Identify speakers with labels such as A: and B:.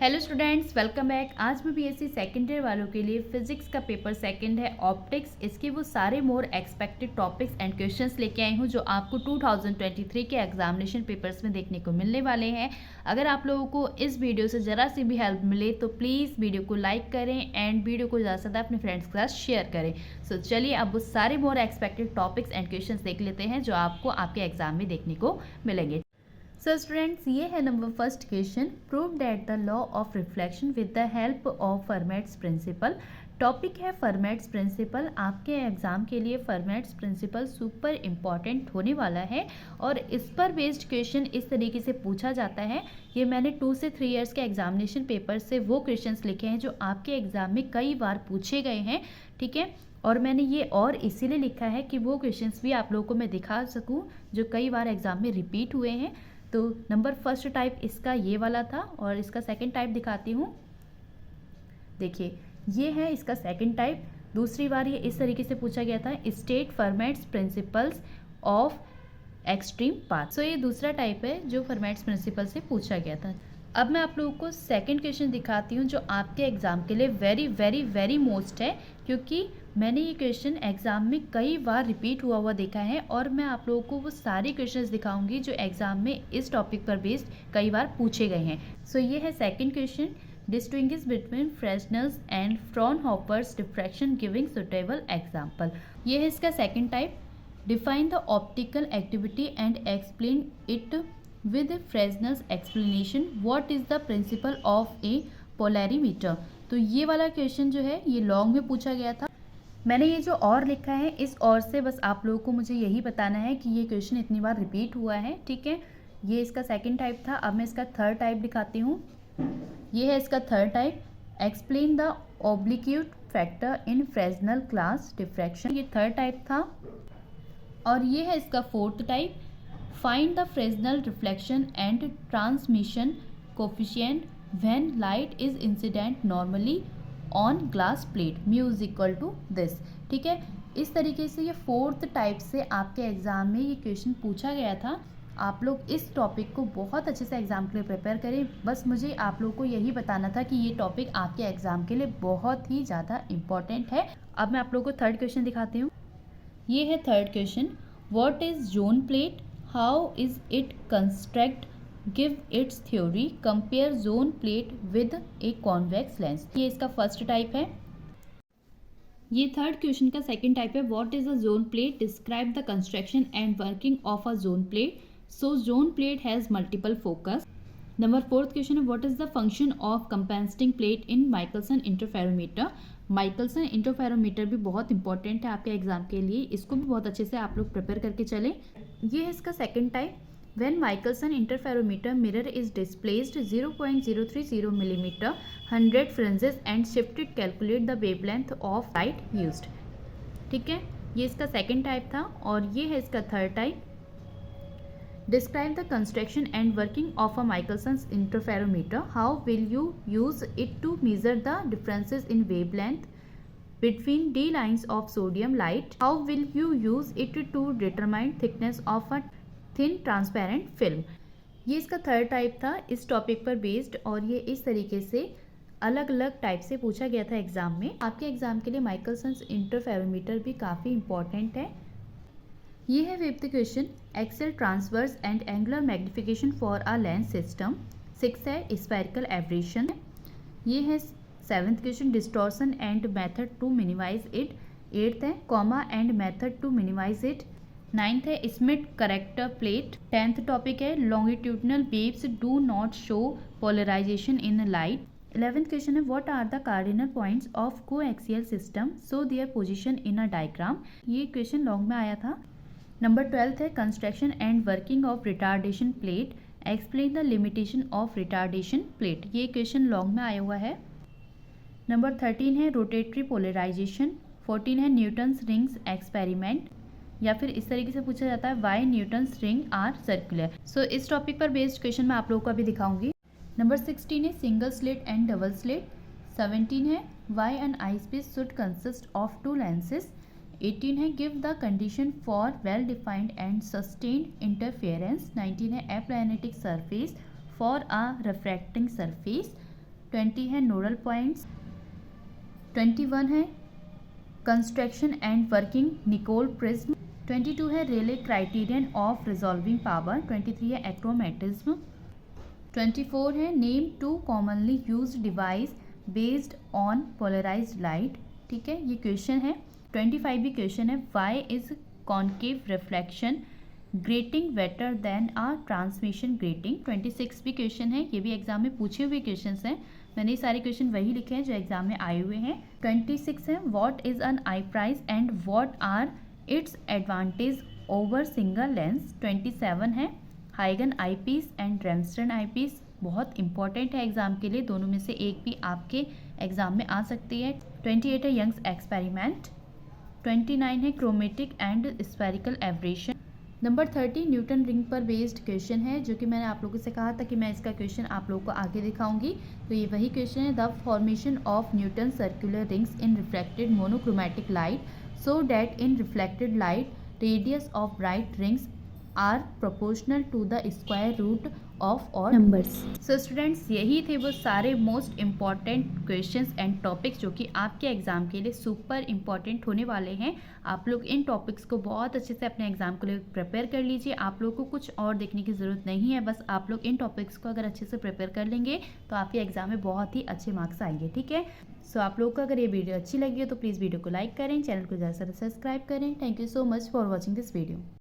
A: Hello students, welcome back. आज मैं BSc second year वालों के लिए फिजिक्स का पेपर सेकंड है ऑप्टिक्स। इसके वो सारे मोर एक्सपेक्टेड टॉपिक्स एंड क्वेश्चंस लेके आई हूँ जो आपको 2023 के एग्जामिनेशन पेपर्स में देखने को मिलने वाले हैं। अगर आप लोगों को इस वीडियो से ज़रा सी भी हेल्प मिले तो प्लीज़ वीडियो को लाइक करें एंड वीडियो को ज़्यादा से ज़्यादा अपने फ्रेंड्स के साथ शेयर करें। सो चलिए अब वो सारे मोर एक्सपेक्टेड टॉपिक्स एंड क्वेश्चंस देख लेते हैं जो आपको आपके एग्जाम में देखने को मिलेंगे। सो स्टूडेंट्स, ये है number first question. Prove that the law of reflection with the help of Fermat's principle. Topic है फर्मेट्स प्रिंसिपल। आपके एग्जाम के लिए फर्मेट्स प्रिंसिपल सुपर इम्पॉर्टेंट होने वाला है और इस पर बेस्ड क्वेश्चन इस तरीके से पूछा जाता है। ये मैंने 2 से 3 ईयर्स के एग्जामिनेशन पेपर से वो क्वेश्चंस लिखे हैं जो आपके एग्जाम में कई बार पूछे गए हैं, ठीक है। और मैंने ये और इसीलिए लिखा है कि वो क्वेश्चंस भी आप लोगों को मैं दिखा सकूं जो कई बार एग्जाम में रिपीट हुए हैं। तो नंबर फर्स्ट टाइप इसका ये वाला था और इसका सेकंड टाइप दिखाती हूँ। देखिए, ये है इसका सेकंड टाइप। दूसरी बार ये इस तरीके से पूछा गया था, state Fermat's principles of extreme path. So ये दूसरा टाइप है जो फर्मेट्स प्रिंसिपल से पूछा गया था। अब मैं आप लोगों को सेकंड क्वेश्चन दिखाती हूँ जो आपके एग्जाम के लिए वेरी वेरी वेरी मोस्ट है, क्योंकि मैंने ये क्वेश्चन एग्जाम में कई बार रिपीट हुआ देखा है और मैं आप लोगों को वो सारे क्वेश्चंस दिखाऊंगी जो एग्जाम में इस टॉपिक पर बेस्ड कई बार पूछे गए हैं। सो ये है second question. Distinguish between Fresnel's and Fraunhofer's diffraction giving suitable example. ये है इसका second type. Define the optical activity and explain it with Fresnel's explanation. What is the principle of a polarimeter? तो ये वाला question जो है ये long में पूछा गया था। मैंने ये जो और लिखा है इस और से बस आप लोगों को मुझे यही बताना है कि ये क्वेश्चन इतनी बार रिपीट हुआ है, ठीक है। ये इसका सेकंड टाइप था। अब मैं इसका थर्ड टाइप दिखाती हूँ। ये है इसका third type. Explain the obliquity factor in Fresnel class diffraction. ये थर्ड टाइप था। और ये है इसका fourth type. Find the Fresnel reflection and transmission coefficient when light is incident normally on glass plate mu is equal to this, ठीक है। इस तरीके से ये फोर्थ टाइप से आपके एग्जाम में ये क्वेश्चन पूछा गया था। आप लोग इस टॉपिक को बहुत अच्छे से एग्जाम के लिए प्रिपेयर करें। बस मुझे आप लोगों को यही बताना था कि ये टॉपिक आपके एग्जाम के लिए बहुत ही ज़्यादा इम्पॉर्टेंट है। अब मैं आप लोगों को थर्ड क्वेश्चन दिखाती हूँ। ये है third question. What is zone plate? How is it construct? Give its theory. Compare zone plate with a convex lens. ये इसका फर्स्ट टाइप है। ये थर्ड क्वेश्चन का सेकंड टाइप है। What is a zone plate? Describe the construction and working of a zone plate. So zone plate has multiple focus. Number fourth question है, What is the function of compensating plate in Michelson interferometer? Michelson interferometer भी बहुत important है आपके exam के लिए। इसको भी बहुत अच्छे से आप लोग प्रिपेयर करके चलें। ये है इसका second type. When Michelson interferometer mirror is displaced 0.030 millimetre 100 fringes and shifted calculate the wavelength of light used, ठीक है। ये इसका सेकंड टाइप था। और ये है इसका third type. Describe the construction and working of a Michelson's interferometer. How will you use it to measure the differences in wavelength between D lines of sodium light? How will you use it to determine thickness of a thin transparent film? ये इसका third type था इस topic पर based और ये इस तरीके से अलग अलग टाइप से पूछा गया था एग्जाम में। आपके एग्जाम के लिए माइकलसन्स इंटरफेरोमीटर भी काफ़ी इंपॉर्टेंट है। ये है fifth question. Axial transverse and angular magnification for a lens system. 6 है स्फेरिकल एवरेशन। ये है seventh question. Distortion and method to minimise it. 8th है coma and method to minimise it. 9th है Schmidt corrector plate. 10th topic है longitudinal waves do not show polarisation in light. 11th question है what are the cardinal points of coaxial system show their position in a diagram. ये question long में आया था। Number 12th है construction and working of retardation plate. Explain the limitation of retardation plate. ये question long में आया हुआ है। नंबर 13 है रोटेटरी पोलराइजेशन। 14 है न्यूटन्स रिंग्स एक्सपेरिमेंट, या फिर इस तरीके से पूछा जाता है why Newton's ring are circular. So इस टॉपिक पर बेस्ड क्वेश्चन मैं आप लोगों को अभी दिखाऊंगी। नंबर 16 है single slit and double slit. 17 है why an eyepiece should consist of 2 lenses. 18 है give the condition for well defined and sustained interference. 19 है aplanatic surface for a refracting surface. 20 है नोडल पॉइंट्स, 21 है construction and working Nicol prism, 22 है Rayleigh criterion of resolving power, 23 है achromatism, 24 है name 2 commonly used device based on polarised light. ठीक है, ये question है। 25 भी क्वेश्चन है, why is concave reflection grating better than a transmission grating. 26 भी क्वेश्चन है, ये भी एग्जाम में पूछे हुए क्वेश्चन हैं। मैंने ये सारे क्वेश्चन वही लिखे हैं जो एग्जाम में आए हुए हैं। 26 है what is an eyepiece and what are its advantage over single lens. 27 है हाइगन eyepiece and Ramsden eyepiece, बहुत इंपॉर्टेंट है एग्जाम के लिए, दोनों में से एक भी आपके एग्जाम में आ सकती है। 28 है यंग्स एक्सपेरिमेंट, 29 है chromatic and spherical aberration. Number 30 Newton ring पर बेस्ड क्वेश्चन है, जो कि मैंने आप लोगों से कहा था कि मैं इसका क्वेश्चन आप लोगों को आगे दिखाऊंगी। तो ये वही क्वेश्चन है, the formation of Newton circular rings in reflected monochromatic light so that in reflected light radius of bright rings are proportional to the square root of और नंबर्स। सो स्टूडेंट्स, यही थे वो सारे most important questions and topics जो कि आपके exam के लिए सुपर इम्पॉर्टेंट होने वाले हैं। आप लोग इन टॉपिक्स को बहुत अच्छे से अपने एग्जाम के लिए प्रिपेयर कर लीजिए। आप लोग को कुछ और देखने की ज़रूरत नहीं है, बस आप लोग इन टॉपिक्स को अगर अच्छे से प्रिपेयर कर लेंगे तो आपके एग्जाम में बहुत ही अच्छे मार्क्स आएंगे। ठीक है, सो आप लोग को अगर ये वीडियो अच्छी लगी हो तो प्लीज़ वीडियो को लाइक करें, चैनल को ज़्यादा से ज़्यादा सब्सक्राइब करें। Thank you so much for watching this video.